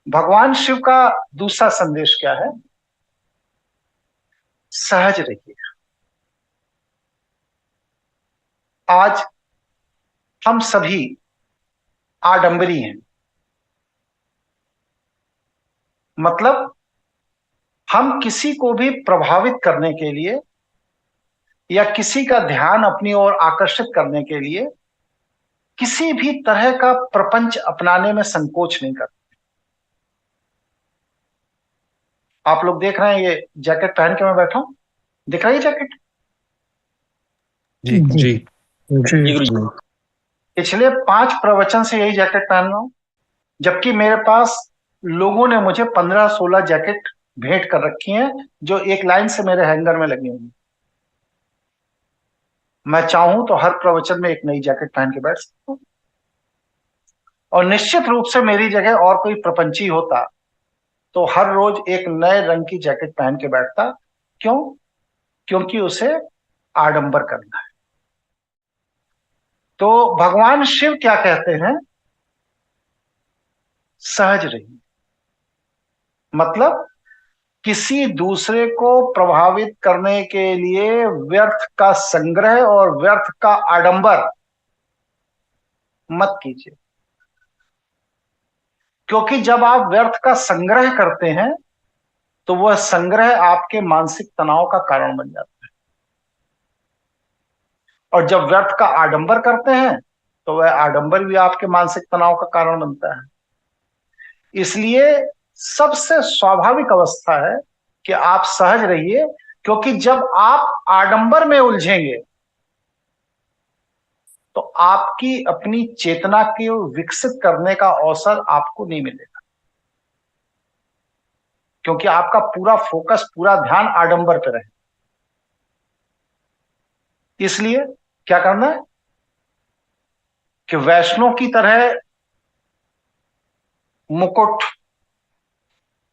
भगवान शिव का दूसरा संदेश क्या है? सहज रहिए। आज हम सभी आडंबरी हैं। मतलब हम किसी को भी प्रभावित करने के लिए या किसी का ध्यान अपनी ओर आकर्षित करने के लिए किसी भी तरह का प्रपंच अपनाने में संकोच नहीं करते। आप लोग देख रहे हैं ये जैकेट पहन के मैं बैठा हूं, दिख रही है जैकेट? जी जी जी जी। गुरु पिछले 5 प्रवचन से यही जैकेट पहन रहा हूं, जबकि मेरे पास लोगों ने मुझे 15-16 जैकेट भेंट कर रखी हैं, जो एक लाइन से मेरे हैंगर में लगी हुई। मैं चाहूं तो हर प्रवचन में एक नई जैकेट पहन के बैठ सकता हूं। और निश्चित रूप से मेरी जगह और कोई प्रपंची होता तो हर रोज एक नए रंग की जैकेट पहन के बैठता। क्यों? क्योंकि उसे आडंबर करना है। तो भगवान शिव क्या कहते हैं? सहज रहिए। मतलब किसी दूसरे को प्रभावित करने के लिए व्यर्थ का संग्रह और व्यर्थ का आडंबर मत कीजिए। क्योंकि जब आप व्यर्थ का संग्रह करते हैं तो वह संग्रह आपके मानसिक तनाव का कारण बन जाता है। और जब व्यर्थ का आडंबर करते हैं तो वह आडंबर भी आपके मानसिक तनाव का कारण बनता है। इसलिए सबसे स्वाभाविक अवस्था है कि आप सहज रहिए। क्योंकि जब आप आडंबर में उलझेंगे तो आपकी अपनी चेतना को विकसित करने का अवसर आपको नहीं मिलेगा। क्योंकि आपका पूरा फोकस, पूरा ध्यान आडंबर पर है। इसलिए क्या करना है कि वैष्णव की तरह मुकुट,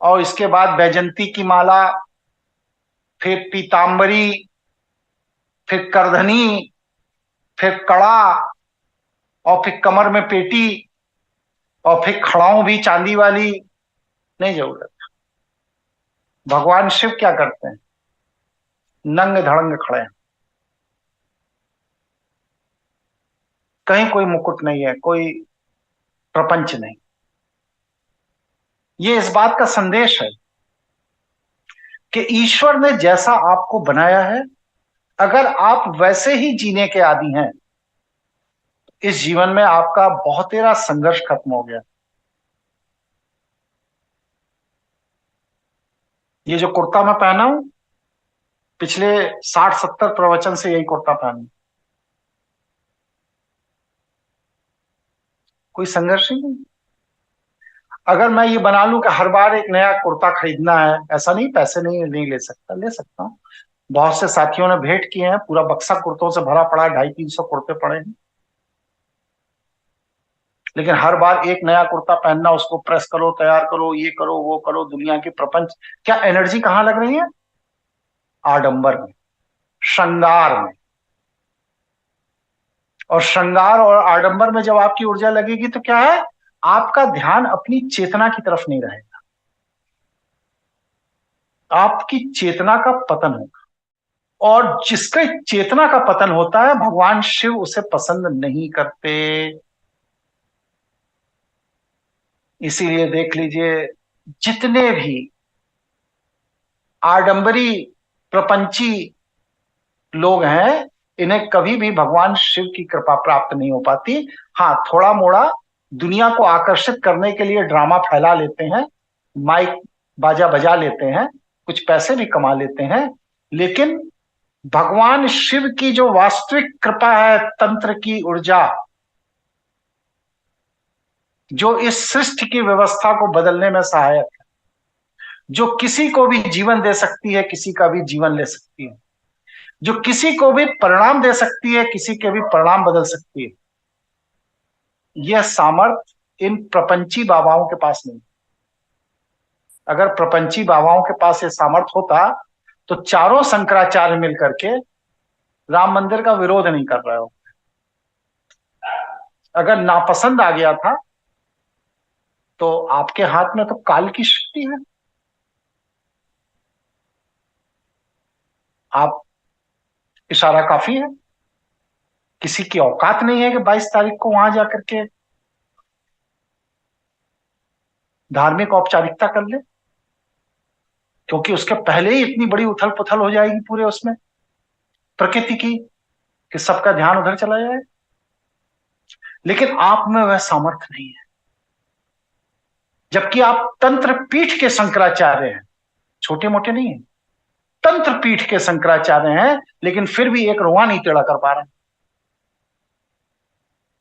और इसके बाद बैजंती की माला, फिर पीतांबरी, फिर करधनी, फिर कड़ा, और फिर कमर में पेटी, और फिर खड़ाऊं भी चांदी वाली नहीं जरूरत। भगवान शिव क्या करते हैं? नंग धड़ंग खड़े हैं। कहीं कोई मुकुट नहीं है, कोई प्रपंच नहीं। ये इस बात का संदेश है कि ईश्वर ने जैसा आपको बनाया है, अगर आप वैसे ही जीने के आदी हैं, इस जीवन में आपका बहुतेरा संघर्ष खत्म हो गया। ये जो कुर्ता मैं पहना हूं, पिछले 60-70 प्रवचन से यही कुर्ता पहना। कोई संघर्ष ही नहीं। अगर मैं ये बना लूं कि हर बार एक नया कुर्ता खरीदना है, ऐसा नहीं, पैसे नहीं ले सकता, ले सकता हूं। बहुत से साथियों ने भेंट किए हैं, पूरा बक्सा कुर्तों से भरा पड़ा है, 250-300 कुर्ते पड़े हैं। लेकिन हर बार एक नया कुर्ता पहनना, उसको प्रेस करो, तैयार करो, ये करो, वो करो, दुनिया की प्रपंच, क्या एनर्जी कहां लग रही है? आडंबर में, श्रृंगार में। और श्रृंगार और आडंबर में जब आपकी ऊर्जा लगेगी तो क्या है? आपका ध्यान अपनी चेतना की तरफ नहीं रहेगा, आपकी चेतना का पतन होगा। और जिसका चेतना का पतन होता है, भगवान शिव उसे पसंद नहीं करते। इसीलिए देख लीजिए, जितने भी आडंबरी प्रपंची लोग हैं, इन्हें कभी भी भगवान शिव की कृपा प्राप्त नहीं हो पाती। हाँ, थोड़ा मोड़ा दुनिया को आकर्षित करने के लिए ड्रामा फैला लेते हैं, माइक बाजा बजा लेते हैं, कुछ पैसे भी कमा लेते हैं। लेकिन भगवान शिव की जो वास्तविक कृपा है, तंत्र की ऊर्जा, जो इस सृष्टि की व्यवस्था को बदलने में सहायक है, जो किसी को भी जीवन दे सकती है, किसी का भी जीवन ले सकती है, जो किसी को भी परिणाम दे सकती है, किसी के भी परिणाम बदल सकती है, यह सामर्थ्य इन प्रपंची बाबाओं के पास नहीं। अगर प्रपंची बाबाओं के पास यह सामर्थ्य होता तो चारों शंकराचार्य मिलकर के राम मंदिर का विरोध नहीं कर रहे हो। अगर नापसंद आ गया था तो आपके हाथ में तो काल की शक्ति है। आप इशारा काफी है। किसी की औकात नहीं है कि 22 तारीख को वहां जाकर के धार्मिक औपचारिकता कर ले, क्योंकि उसके पहले ही इतनी बड़ी उथल पुथल हो जाएगी पूरे उसमें प्रकृति की, कि सबका ध्यान उधर चला जाए। लेकिन आप में वह सामर्थ्य नहीं है, जबकि आप तंत्र पीठ के शंकराचार्य हैं, छोटे मोटे नहीं है, तंत्र पीठ के शंकराचार्य हैं, लेकिन फिर भी एक रुआ नहीं टेढ़ा कर पा रहे हैं।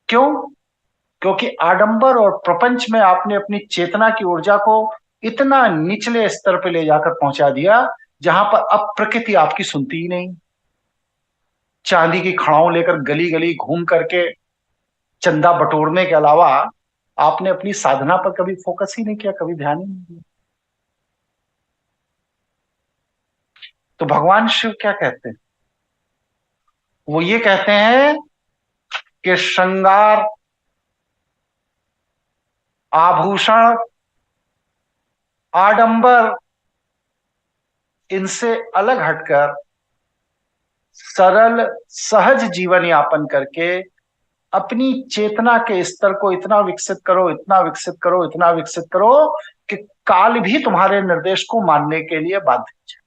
क्यों? क्योंकि आडंबर और प्रपंच में आपने अपनी चेतना की ऊर्जा को इतना निचले स्तर पर ले जाकर पहुंचा दिया, जहां पर अब प्रकृति आपकी सुनती ही नहीं। चांदी की खड़ाओं लेकर गली गली घूम करके चंदा बटोरने के अलावा आपने अपनी साधना पर कभी फोकस ही नहीं किया, कभी ध्यान ही नहीं दिया। तो भगवान शिव क्या कहते हैं? वो ये कहते हैं कि श्रृंगार, आभूषण, आडंबर, इनसे अलग हटकर सरल सहज जीवन यापन करके अपनी चेतना के स्तर को इतना विकसित करो, इतना विकसित करो, इतना विकसित करो कि काल भी तुम्हारे निर्देश को मानने के लिए बाध्य है।